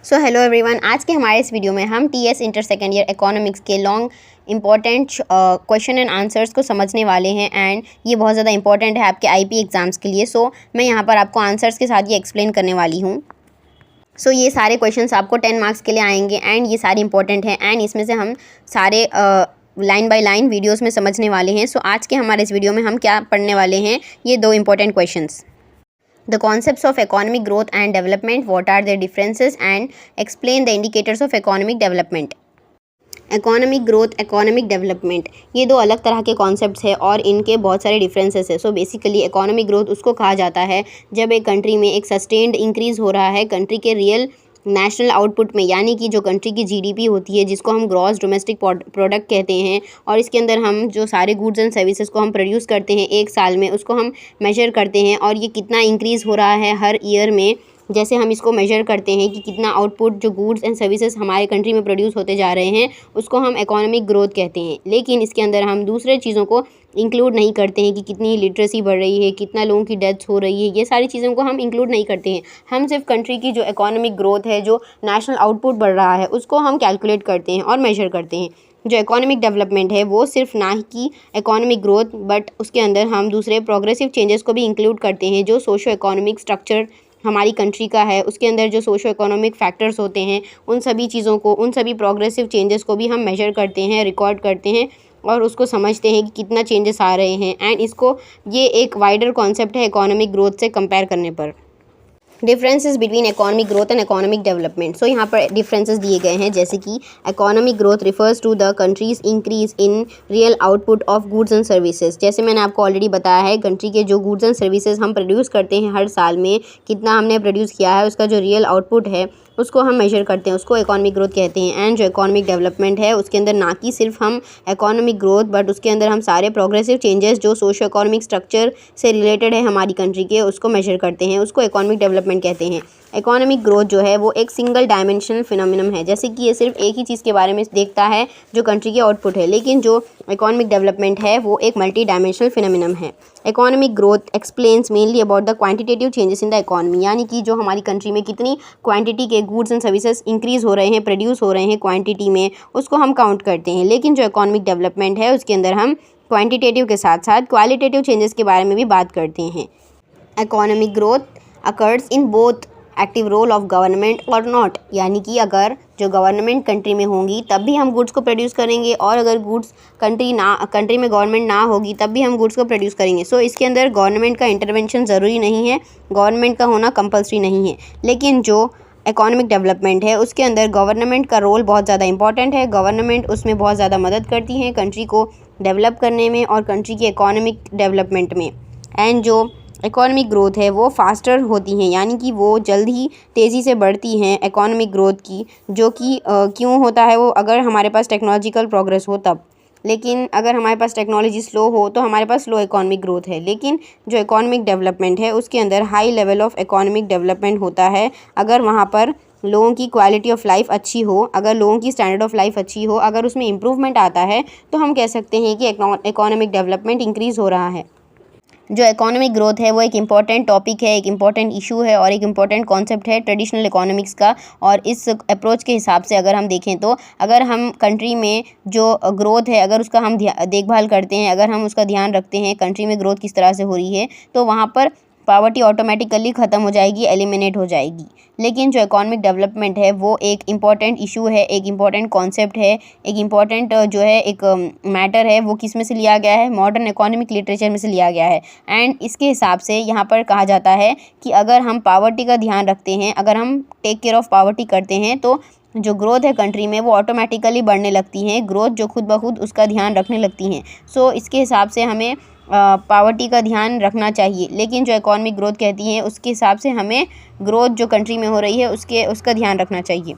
So hello everyone, आज के हमारे इस वीडियो में हम TS inter second year economics के long important question and answers को समझने वाले हैं। एंड ये बहुत ज़्यादा इंपॉर्टेंट है आपके आईपी एग्ज़ाम्स के लिए। सो मैं यहाँ पर आपको आंसर्स के साथ ये एक्सप्लेन करने वाली हूँ। सो ये सारे क्वेश्चंस आपको 10 मार्क्स के लिए आएंगे एंड ये सारे इंपॉर्टेंट हैं एंड इसमें से हम सारे लाइन बाय लाइन वीडियोस में समझने वाले हैं। सो आज के हमारे इस वीडियो में हम क्या पढ़ने वाले हैं, ये दो important questions. The concepts of economic growth and development, what are their differences, and explain the indicators of economic development. Economic growth, economic development, ये दो अलग तरह के कॉन्सेप्ट्स हैं और इनके बहुत सारे डिफरेंसेस है। सो बेसिकली इकोनॉमिक ग्रोथ उसको कहा जाता है जब एक कंट्री में एक सस्टेन्ड इंक्रीज़ हो रहा है कंट्री के रियल नेशनल आउटपुट में, यानी कि जो कंट्री की जीडीपी होती है जिसको हम ग्रॉस डोमेस्टिक प्रोडक्ट कहते हैं, और इसके अंदर हम जो सारे गुड्स एंड सर्विसेज को हम प्रोड्यूस करते हैं एक साल में उसको हम मेजर करते हैं और ये कितना इंक्रीज़ हो रहा है हर ईयर में। जैसे हम इसको मेजर करते हैं कि कितना आउटपुट जो गुड्स एंड सर्विसेज हमारे कंट्री में प्रोड्यूस होते जा रहे हैं उसको हम इकोनॉमिक ग्रोथ कहते हैं। लेकिन इसके अंदर हम दूसरे चीज़ों को इंक्लूड नहीं करते हैं कि कितनी लिटरेसी बढ़ रही है, कितना लोगों की डेथ्स हो रही है, ये सारी चीज़ों को हम इंक्लूड नहीं करते हैं। हम सिर्फ कंट्री की जो इकोनॉमिक ग्रोथ है, जो नेशनल आउटपुट बढ़ रहा है, उसको हम कैलकुलेट करते हैं और मेजर करते हैं। जो इकोनॉमिक डेवलपमेंट है वो सिर्फ ना ही कि इकोनॉमिक ग्रोथ बट उसके अंदर हम दूसरे प्रोग्रेसिव चेंजेस को भी इंक्लूड करते हैं। जो सोशो इकोनॉमिक स्ट्रक्चर हमारी कंट्री का है उसके अंदर जो सोशो इकोनॉमिक फैक्टर्स होते हैं उन सभी चीज़ों को, उन सभी प्रोग्रेसिव चेंजेस को भी हम मेजर करते हैं, रिकॉर्ड करते हैं और उसको समझते हैं कि कितना चेंजेस आ रहे हैं। एंड इसको ये एक वाइडर कॉन्सेप्ट है इकोनॉमिक ग्रोथ से कंपेयर करने पर। Differences between economic growth and economic development. So यहाँ पर डिफरेंसेस दिए गए हैं, जैसे कि economic growth refers to the countries increase in real output of goods and services. जैसे मैंने आपको ऑलरेडी बताया है, कंट्री के जो गुड्स एंड सर्विसेज हम प्रोड्यूस करते हैं हर साल में, कितना हमने प्रोड्यूस किया है, उसका जो रियल आउटपुट है उसको हम मेजर करते हैं, उसको इकोनॉमिक ग्रोथ कहते हैं। एंड जो इकोनॉमिक डेवलपमेंट है उसके अंदर ना कि सिर्फ हम इकोनॉमिक ग्रोथ बट उसके अंदर हम सारे प्रोग्रेसिव चेंजेस जो सोशो इकोनॉमिक स्ट्रक्चर से रिलेटेड है हमारी कंट्री के, उसको मेजर करते हैं, उसको इकोनॉमिक डेवलपमेंट कहते हैं। इकोनॉमिक ग्रोथ जो है वो एक सिंगल डायमेंशनल फिनोमिनम है, जैसे कि ये सिर्फ एक ही चीज़ के बारे में देखता है जो कंट्री की आउटपुट है। लेकिन जो इकोनॉमिक डेवलपमेंट है वो एक मल्टी डायमेंशनल फिनोमिनम है। Economic growth explains mainly about the quantitative changes in the economy, यानी कि जो हमारी कंट्री में कितनी क्वांटिटी के गुड्स एंड सर्विसेज इंक्रीज़ हो रहे हैं, प्रोड्यूस हो रहे हैं क्वांटिटी में, उसको हम काउंट करते हैं। लेकिन जो इकोनॉमिक डेवलपमेंट है उसके अंदर हम क्वांटिटेटिव के साथ साथ क्वालिटेटिव चेंजेस के बारे में भी बात करते हैं। Economic growth occurs in both active role of government और नॉट, यानी कि अगर जो गवर्नमेंट कंट्री में होंगी तब भी हम गुड्स को प्रोड्यूस करेंगे और अगर गुड्स कंट्री में गवर्नमेंट ना होगी तब भी हम गुड्स को प्रोड्यूस करेंगे। सो इसके अंदर गवर्नमेंट का इंटरवेंशन ज़रूरी नहीं है, गवर्नमेंट का होना कंपल्सरी नहीं है। लेकिन जो इकोनॉमिक डेवलपमेंट है उसके अंदर गवर्नमेंट का रोल बहुत ज़्यादा इंपॉर्टेंट है। गवर्नमेंट उसमें बहुत ज़्यादा मदद करती है कंट्री को डेवलप करने में और कंट्री की इकोनॉमिक डेवलपमेंट में। एंड जो इकोनॉमिक ग्रोथ है वो फास्टर होती हैं, यानी कि वो जल्द ही तेज़ी से बढ़ती हैं इकोनॉमिक ग्रोथ की, जो कि क्यों होता है वो अगर हमारे पास टेक्नोलॉजिकल प्रोग्रेस हो तब। लेकिन अगर हमारे पास टेक्नोलॉजी स्लो हो तो हमारे पास स्लो इकोनॉमिक ग्रोथ है। लेकिन जो इकोनॉमिक डेवलपमेंट है उसके अंदर high level of economic development होता है अगर वहाँ पर लोगों की क्वालिटी ऑफ लाइफ अच्छी हो, अगर लोगों की स्टैंडर्ड ऑफ लाइफ अच्छी हो, अगर उसमें इम्प्रूवमेंट आता है तो हम कह सकते हैं कि इकोनॉमिक डेवलपमेंट इंक्रीज़ हो रहा है। जो इकोनॉमिक ग्रोथ है वो एक इम्पॉर्टेंट टॉपिक है, एक इम्पॉर्टेंट इशू है और एक इम्पॉर्टेंट कॉन्सेप्ट है ट्रेडिशनल इकोनॉमिक्स का। और इस अप्रोच के हिसाब से अगर हम देखें तो अगर हम कंट्री में जो ग्रोथ है अगर उसका हम देखभाल करते हैं, अगर हम उसका ध्यान रखते हैं कंट्री में ग्रोथ किस तरह से हो रही है, तो वहाँ पर पॉवर्टी ऑटोमेटिकली ख़त्म हो जाएगी, एलिमिनेट हो जाएगी। लेकिन जो इकोनॉमिक डेवलपमेंट है वो एक इम्पॉर्टेंट इशू है, एक इम्पॉर्टेंट कॉन्सेप्ट है, एक इम्पॉर्टेंट जो है एक मैटर है, वो किस में से लिया गया है, मॉडर्न इकोनॉमिक लिटरेचर में से लिया गया है। एंड इसके हिसाब से यहाँ पर कहा जाता है कि अगर हम पॉवर्टी का ध्यान रखते हैं, अगर हम टेक केयर ऑफ पॉवर्टी करते हैं तो जो ग्रोथ है कंट्री में वो ऑटोमेटिकली बढ़ने लगती हैं, ग्रोथ जो खुद ब खुद उसका ध्यान रखने लगती हैं। सो इसके हिसाब से हमें पॉवर्टी का ध्यान रखना चाहिए। लेकिन जो इकोनॉमिक ग्रोथ कहती है उसके हिसाब से हमें ग्रोथ जो कंट्री में हो रही है उसका ध्यान रखना चाहिए।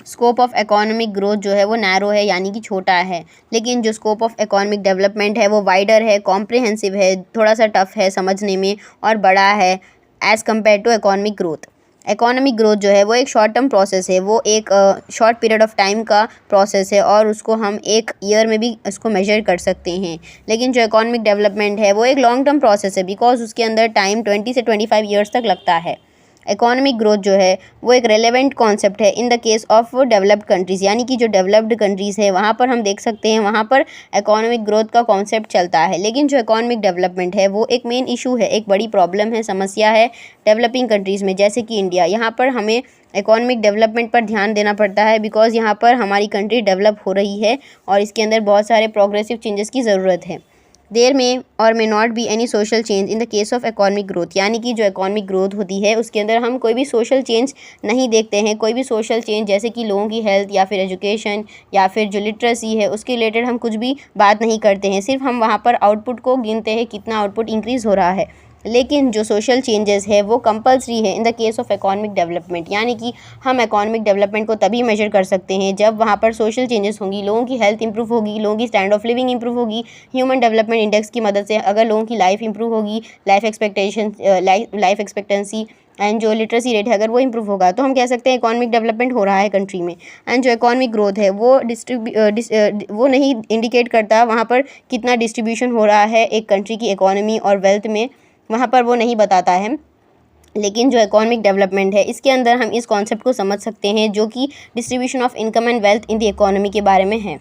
स्कोप ऑफ इकोनॉमिक ग्रोथ जो है वो नैरो है, यानी कि छोटा है। लेकिन जो स्कोप ऑफ इकोनॉमिक डेवलपमेंट है वो वाइडर है, कॉम्प्रिहेंसिव है, थोड़ा सा टफ है समझने में और बड़ा है as compare to economic growth. Economic growth जो है वो एक शॉर्ट टर्म प्रोसेस है, वो एक शॉर्ट पीरियड ऑफ टाइम का प्रोसेस है और उसको हम एक ईयर में भी उसको मेजर कर सकते हैं। लेकिन जो इकोनॉमिक डेवलपमेंट है वो एक लॉन्ग टर्म प्रोसेस है, बिकॉज उसके अंदर टाइम 20 से 25 ईयर्स तक लगता है। इकोनॉमिक ग्रोथ जो है वो एक रेलेवेंट कॉन्सेप्ट है in the case of developed countries, यानी कि जो डेवलप्ड कंट्रीज़ है वहाँ पर हम देख सकते हैं वहाँ पर इकोनॉमिक ग्रोथ का कॉन्सेप्ट चलता है। लेकिन जो इकोनॉमिक डेवलपमेंट है वो एक मेन इशू है, एक बड़ी प्रॉब्लम है, समस्या है डेवलपिंग कंट्रीज़ में, जैसे कि इंडिया। यहाँ पर हमें इकोनॉमिक डेवलपमेंट पर ध्यान देना पड़ता है बिकॉज़ यहाँ पर हमारी कंट्री डेवलप हो रही है और इसके अंदर बहुत सारे प्रोग्रेसिव चेंजेस की ज़रूरत है। देयर में और may not be any social change in the case of economic growth, यानी कि जो इकोनॉमिक ग्रोथ होती है उसके अंदर हम कोई भी सोशल चेंज नहीं देखते हैं। कोई भी सोशल चेंज जैसे कि लोगों की हेल्थ या फिर एजुकेशन या फिर जो लिटरेसी है उसके रिलेटेड हम कुछ भी बात नहीं करते हैं। सिर्फ हम वहाँ पर आउटपुट को गिनते हैं, कितना आउटपुट इंक्रीज़ हो रहा है। लेकिन जो सोशल चेंजेस है वो कंपलसरी है in the case of economic development, यानी कि हम इकोनॉमिक डेवलपमेंट को तभी मेजर कर सकते हैं जब वहाँ पर सोशल चेंजेस होंगी, लोगों की हेल्थ इंप्रूव होगी, लोगों की स्टैंडर्ड ऑफ लिविंग इंप्रूव होगी। ह्यूमन डेवलपमेंट इंडेक्स की मदद से अगर लोगों की लाइफ इंप्रूव होगी, लाइफ एक्सपेक्टेंसी एंड जो लिटरेसी रेट है अगर वो इंप्रूव होगा तो हम कह सकते हैं इकोनॉमिक डेवलपमेंट हो रहा है कंट्री में। एंड जो इकोनॉमिक ग्रोथ है वो वो नहीं इंडिकेट करता वहाँ पर कितना डिस्ट्रीब्यूशन हो रहा है एक कंट्री की इकोनॉमी और वेल्थ में, वहाँ पर वो नहीं बताता है। लेकिन जो इकोनॉमिक डेवलपमेंट है इसके अंदर हम इस कॉन्सेप्ट को समझ सकते हैं जो कि distribution of income and wealth in the economy के बारे में है।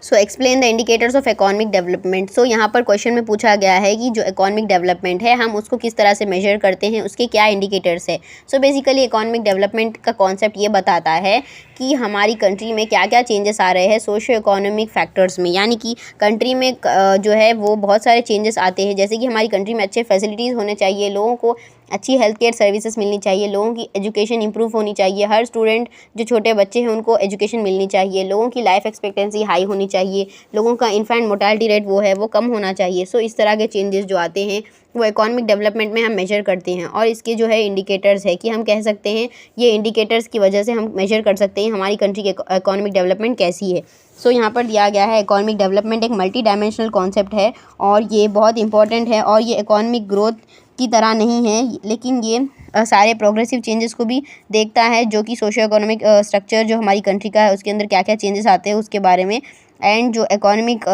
So explain the indicators of economic development. So यहाँ पर क्वेश्चन में पूछा गया है कि जो इकोनॉमिक डेवलपमेंट है हम उसको किस तरह से मेजर करते हैं, उसके क्या इंडिकेटर्स है। सो बेसिकली इकोनॉमिक डेवलपमेंट का कॉन्सेप्ट ये बताता है कि हमारी कंट्री में क्या क्या चेंजेस आ रहे हैं सोशियो इकोनॉमिक फैक्टर्स में, यानी कि कंट्री में जो है वो बहुत सारे चेंजेस आते हैं। जैसे कि हमारी कंट्री में अच्छे फैसिलिटीज़ होने चाहिए, लोगों को अच्छी हेल्थ केयर सर्विसेज मिलनी चाहिए, लोगों की एजुकेशन इंप्रूव होनी चाहिए, हर स्टूडेंट जो छोटे बच्चे हैं उनको एजुकेशन मिलनी चाहिए, लोगों की लाइफ एक्सपेक्टेंसी हाई होनी चाहिए, लोगों का इन्फेंट मोर्टालिटी रेट वो है वो कम होना चाहिए। सो इस तरह के चेंजेस जो आते हैं वो इकोनॉमिक डेवलपमेंट में हम मेजर करते हैं और इसके जो है इंडिकेटर्स है कि हम कह सकते हैं ये इंडिकेटर्स की वजह से हम मेजर कर सकते हैं हमारी कंट्री की इकोनॉमिक डेवलपमेंट कैसी है। सो यहाँ पर दिया गया है इकोनॉमिक डेवलपमेंट एक मल्टी डायमेंशनल कॉन्सेप्ट है और ये बहुत इंपॉर्टेंट है और ये इकोनॉमिक ग्रोथ की तरह नहीं है, लेकिन ये सारे प्रोग्रेसिव चेंजेस को भी देखता है जो कि सोशियो इकोनॉमिक स्ट्रक्चर जो हमारी कंट्री का है उसके अंदर क्या क्या चेंजेस आते हैं उसके बारे में। एंड जो इकोनॉमिक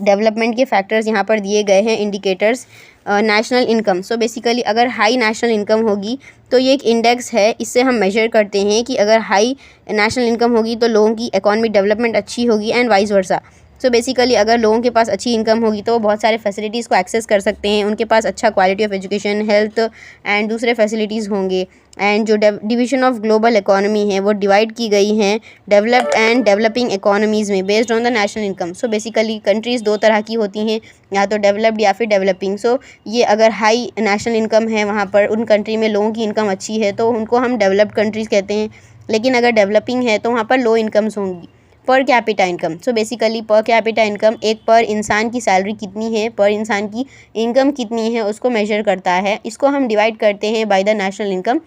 डेवलपमेंट के फैक्टर्स यहाँ पर दिए गए हैं indicators. National income, so basically अगर हाई नेशनल इनकम होगी तो ये एक इंडेक्स है, इससे हम मेजर करते हैं कि अगर हाई नेशनल इनकम होगी तो लोगों की इकोनॉमिक डेवलपमेंट अच्छी होगी and vice versa. So basically अगर लोगों के पास अच्छी इनकम होगी तो वो बहुत सारे फैसिलिटीज़ को एक्सेस कर सकते हैं, उनके पास अच्छा quality of education, health and दूसरे फैसिलिटीज़ होंगे। एंड जो डिवीजन ऑफ ग्लोबल इकोनॉमी है वो डिवाइड की गई हैं डेवलप्ड एंड डेवलपिंग इकोनॉमीज़ में based on the national income. So basically countries दो तरह की होती हैं, या तो डेवलप्ड या फिर डेवलपिंग। सो ये अगर हाई नेशनल इनकम है वहाँ पर उन कंट्री में लोगों की इनकम अच्छी है तो उनको हम डेवलप्ड कंट्रीज़ कहते हैं, लेकिन अगर डेवलपिंग है तो वहाँ पर लो इनकम्स होंगी। Per capita income, so basically per capita income एक पर इंसान की सैलरी कितनी है, पर इंसान की इनकम कितनी है उसको मेजर करता है। इसको हम डिवाइड करते हैं by the national income.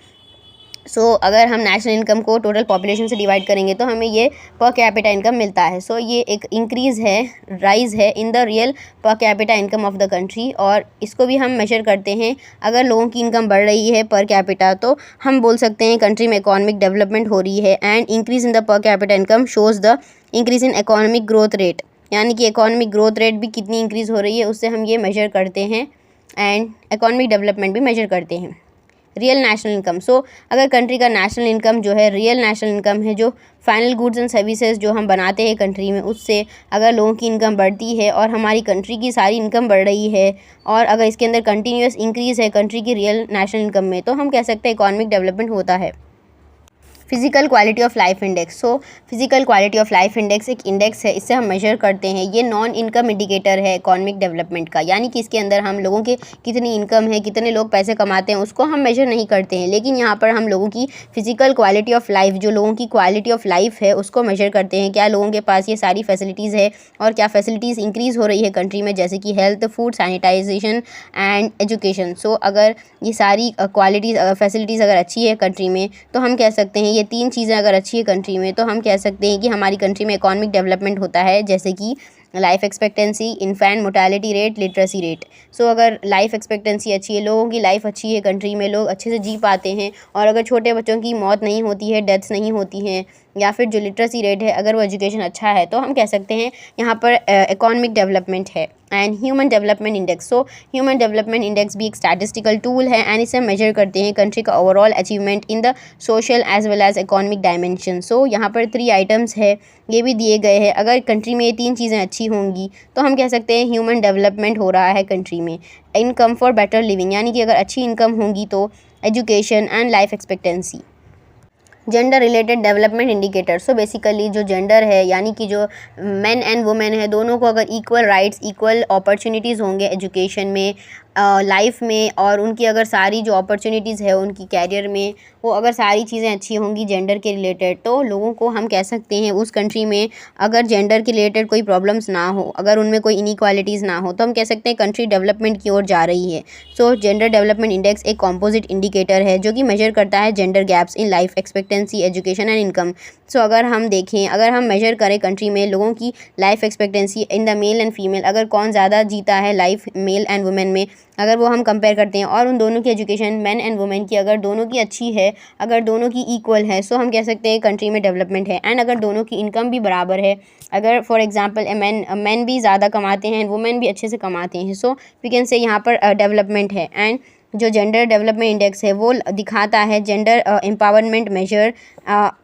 So अगर हम नेशनल इनकम को टोटल पॉपुलेशन से डिवाइड करेंगे तो हमें ये पर कैपिटा इनकम मिलता है। सो ये एक इंक्रीज़ है, राइज़ है in the real per capita income of the country और इसको भी हम मेजर करते हैं। अगर लोगों की इनकम बढ़ रही है पर कैपिटा तो हम बोल सकते हैं कंट्री में इकोनॉमिक डेवलपमेंट हो रही है। And increase in the per capita income shows the increase in economic growth rate, यानी कि इकोनॉमिक ग्रोथ रेट भी कितनी इंक्रीज़ हो रही है उससे हम ये मेजर करते हैं एंड इकोनॉमिक डेवलपमेंट भी मेजर करते हैं। रियल नेशनल इनकम, सो अगर कंट्री का नेशनल इनकम जो है रियल नेशनल इनकम है, जो फाइनल गुड्स एंड सर्विसेज जो हम बनाते हैं कंट्री में उससे अगर लोगों की इनकम बढ़ती है और हमारी कंट्री की सारी इनकम बढ़ रही है और अगर इसके अंदर कंटिन्यूस इंक्रीज़ है कंट्री की रियल नेशनल इनकम में तो हम कह सकते हैं इकोनॉमिक डेवलपमेंट होता है। Physical quality of life index, so physical quality of life index एक इंडेक्स है, इससे हम मेजर करते हैं। ये नॉन इनकम इंडिकेटर है इकोनॉमिक डेवलपमेंट का, यानी कि इसके अंदर हम लोगों के कितनी इनकम है, कितने लोग पैसे कमाते हैं उसको हम मेजर नहीं करते हैं, लेकिन यहाँ पर हम लोगों की फिजिकल क्वालिटी ऑफ लाइफ, जो लोगों की क्वालिटी ऑफ लाइफ है उसको मेजर करते हैं। क्या लोगों के पास ये सारी फैसिलिटीज़ है और क्या फैसिलिटीज़ इंक्रीज़ हो रही है कंट्री में, जैसे कि health, food, sanitization and education. So अगर ये सारी क्वालिटीज़ फैसिलिटीज़ अगर अच्छी है कंट्री में तो हम कह सकते हैं ये तीन चीज़ें अगर अच्छी है कंट्री में तो हम कह सकते हैं कि हमारी कंट्री में इकोनॉमिक डेवलपमेंट होता है, जैसे कि life expectancy, infant mortality rate, literacy rate. So अगर लाइफ एक्सपेक्टेंसी अच्छी है, लोगों की लाइफ अच्छी है कंट्री में, लोग अच्छे से जी पाते हैं और अगर छोटे बच्चों की मौत नहीं होती है, डेथ्स नहीं होती हैं या फिर जो लिटरेसी रेट है, अगर वो एजुकेशन अच्छा है, तो हम कह सकते हैं यहाँ पर इकोनॉमिक डेवलपमेंट है। And human development index, so human development index भी एक स्टैटिस्टिकल टूल है एंड इसे मेजर करते हैं कंट्री का overall achievement in the social as well as economic dimension. So यहाँ पर 3 आइटम्स है, ये भी दिए गए हैं। अगर कंट्री में ये 3 चीज़ें अच्छी होंगी तो हम कह सकते हैं ह्यूमन डेवलपमेंट हो रहा है कंट्री में। इनकम फॉर बेटर लिविंग, यानी कि अगर अच्छी इनकम होगी तो education and life expectancy. Gender related development indicator, so basically जो जेंडर है यानी कि जो मेन एंड वुमेन है, दोनों को अगर इक्वल राइट्स, इक्वल अपॉर्चुनिटीज़ होंगे एजुकेशन में, लाइफ में, और उनकी अगर सारी जो अपॉर्चुनिटीज़ है उनकी कैरियर में, वो अगर सारी चीज़ें अच्छी होंगी जेंडर के रिलेटेड, तो लोगों को हम कह सकते हैं उस कंट्री में अगर जेंडर के रिलेटेड कोई प्रॉब्लम्स ना हो, अगर उनमें कोई इनइक्वालिटीज़ ना हो, तो हम कह सकते हैं कंट्री डेवलपमेंट की ओर जा रही है। सो जेंडर डेवलपमेंट इंडेक्स एक कॉम्पोजिट इंडिकेटर है जो कि मेजर करता है gender gaps in life expectancy, education and income. So अगर हम देखें, अगर हम मेजर करें कंट्री में लोगों की life expectancy in the male and female, अगर कौन ज़्यादा जीता है लाइफ मेल एंड वुमेन में, अगर वो हम कंपेयर करते हैं, और उन दोनों की एजुकेशन मैन एंड वुमेन की अगर दोनों की अच्छी है, अगर दोनों की इक्वल है, सो हम कह सकते हैं कंट्री में डेवलपमेंट है। एंड अगर दोनों की इनकम भी बराबर है, अगर फॉर एग्जांपल मैन भी ज़्यादा कमाते हैं, वुमेन भी अच्छे से कमाते हैं, सो वी कैन से यहाँ पर डेवलपमेंट है। एंड जो जेंडर डेवलपमेंट इंडेक्स है वो दिखाता है जेंडर एम्पावरमेंट मेजर,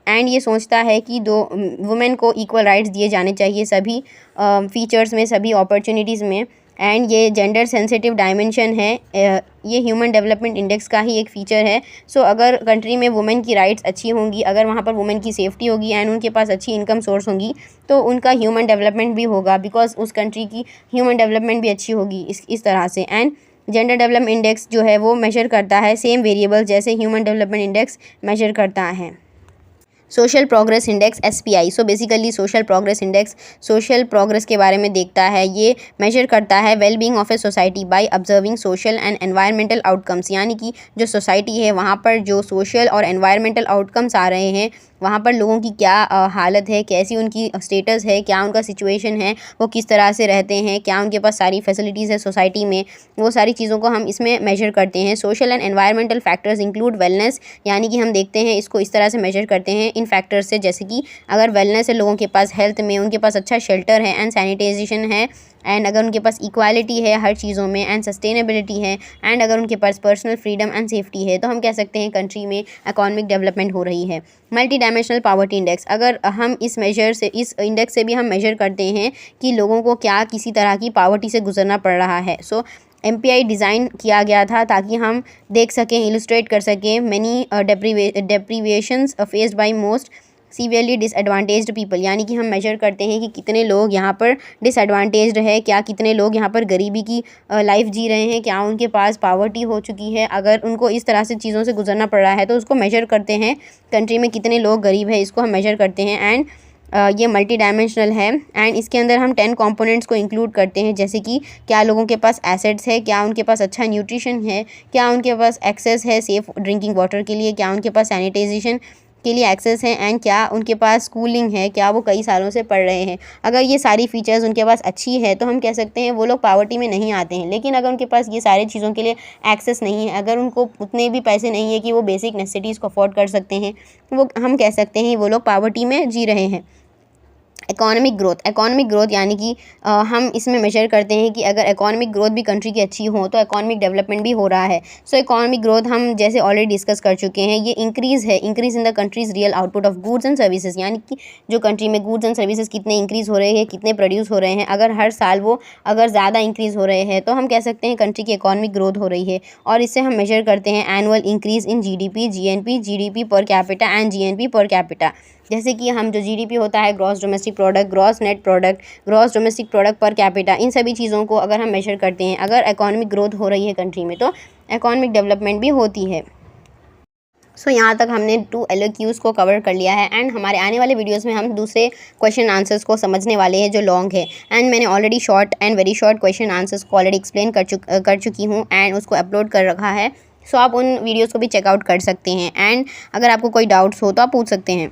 एंड ये सोचता है कि दो वुमेन को इक्वल राइट्स दिए जाने चाहिए सभी फीचर्स में, सभी अपॉर्चुनिटीज़ में। एंड ये जेंडर सेंसिटिव डायमेंशन है, ये ह्यूमन डेवलपमेंट इंडेक्स का ही एक फ़ीचर है। सो अगर कंट्री में वुमेन की राइट्स अच्छी होंगी, अगर वहाँ पर वुमेन की सेफ्टी होगी एंड उनके पास अच्छी इनकम सोर्स होंगी, तो उनका ह्यूमन डेवलपमेंट भी होगा, बिकॉज उस कंट्री की ह्यूमन डेवलपमेंट भी अच्छी होगी इस तरह से। एंड जेंडर डेवलपमेंट इंडेक्स जो है वो मेजर करता है सेम वेरिएबल जैसे ह्यूमन डेवलपमेंट इंडेक्स मेजर करता है। Social progress index SPI, so basically social progress index social progress के बारे में देखता है, ये मेजर करता है well being of a society by observing social and environmental outcomes, यानी कि जो सोसाइटी है वहाँ पर जो सोशल और एनवायरमेंटल आउटकम्स आ रहे हैं, वहाँ पर लोगों की क्या हालत है, कैसी उनकी स्टेटस है, क्या उनका सिचुएशन है, वो किस तरह से रहते हैं, क्या उनके पास सारी फैसिलिटीज़ है सोसाइटी में, वो सारी चीज़ों को हम इसमें मेजर करते हैं। Social and environmental factors include wellness, यानी कि हम देखते हैं इसको इस तरह से मेजर करते हैं इन फैक्टर्स से, जैसे कि अगर वेलनेस है लोगों के पास, हेल्थ में उनके पास अच्छा शेल्टर है एंड सैनिटाइजेशन है, एंड अगर उनके पास इक्वालिटी है हर चीज़ों में एंड सस्टेनेबिलिटी है, एंड अगर उनके पास पर्सनल फ्रीडम एंड सेफ्टी है, तो हम कह सकते हैं कंट्री में इकोनॉमिक डेवलपमेंट हो रही है। मल्टी डायमेंशनल पॉवर्टी इंडेक्स, अगर हम इस इंडेक्स से भी हम मेजर करते हैं कि लोगों को क्या किसी तरह की पॉवर्टी से गुजरना पड़ रहा है। सो MPI डिज़ाइन किया गया था ताकि हम देख सकें, इलस्ट्रेट कर सकें many deprivations faced by most severely disadvantaged people, यानी कि हम मेजर करते हैं कि कितने लोग यहाँ पर डिसएडवांटेज्ड है, क्या कितने लोग यहाँ पर गरीबी की लाइफ जी रहे हैं, क्या उनके पास पावर्टी हो चुकी है, अगर उनको इस तरह से चीज़ों से गुजरना पड़ रहा है तो उसको मेजर करते हैं। कंट्री में कितने लोग गरीब है इसको हम मेजर करते हैं। एंड ये मल्टी डायमेंशनल है एंड इसके अंदर हम 10 कंपोनेंट्स को इंक्लूड करते हैं, जैसे कि क्या लोगों के पास एसेट्स है, क्या उनके पास अच्छा न्यूट्रिशन है, क्या उनके पास एक्सेस है सेफ़ ड्रिंकिंग वाटर के लिए, क्या उनके पास सैनिटाइजेशन के लिए एक्सेस है, एंड क्या उनके पास स्कूलिंग है, क्या वो कई सालों से पढ़ रहे हैं। अगर ये सारी फीचर्स उनके पास अच्छी है तो हम कह सकते हैं वो लोग पॉवर्टी में नहीं आते हैं। लेकिन अगर उनके पास ये सारी चीज़ों के लिए एक्सेस नहीं है, अगर उनको उतने भी पैसे नहीं है कि वो बेसिक नेसेसिटीज़ को अफोर्ड कर सकते हैं, वो हम कह सकते हैं वो लोग पॉवर्टी में जी रहे हैं। इकोनॉमिक ग्रोथ यानी कि हम इसमें मेजर करते हैं कि अगर इकोनॉमिक ग्रोथ भी कंट्री की अच्छी हो तो इकोनॉमिक डेवलपमेंट भी हो रहा है। सो इकोनॉमिक ग्रोथ हम जैसे ऑलरेडी डिस्कस कर चुके हैं, ये increase in the countries real output of goods and services, यानी कि जो कंट्री में गुड्स एंड सर्विसेज कितने इंक्रीज़ हो रहे हैं, कितने प्रोड्यूस हो रहे हैं, अगर हर साल वो अगर ज़्यादा इंक्रीज़ हो रहे हैं तो हम कह सकते हैं कंट्री की इकोनॉमिक ग्रोथ हो रही है। और इससे हम मेजर करते हैं annual increase in GDP, GNP, GDP per capita and GNP per capita, जैसे कि हम जो GDP होता है gross domestic product, gross net product, gross domestic product per capita, इन सभी चीज़ों को अगर हम मेजर करते हैं, अगर इकोनॉमिक ग्रोथ हो रही है कंट्री में तो इकोनॉमिक डेवलपमेंट भी होती है। सो यहाँ तक हमने 2 LOQs को कवर कर लिया है एंड हमारे आने वाले वीडियोस में हम दूसरे क्वेश्चन आंसर्स को समझने वाले हैं जो लॉन्ग है। एंड मैंने already short and very short question answers को ऑलरेडी एक्सप्लेन कर चुकी हूँ एंड उसको अपलोड कर रखा है। सो आप उन वीडियोज़ को भी चेकआउट कर सकते हैं एंड अगर आपको कोई डाउट्स हो तो आप पूछ सकते हैं।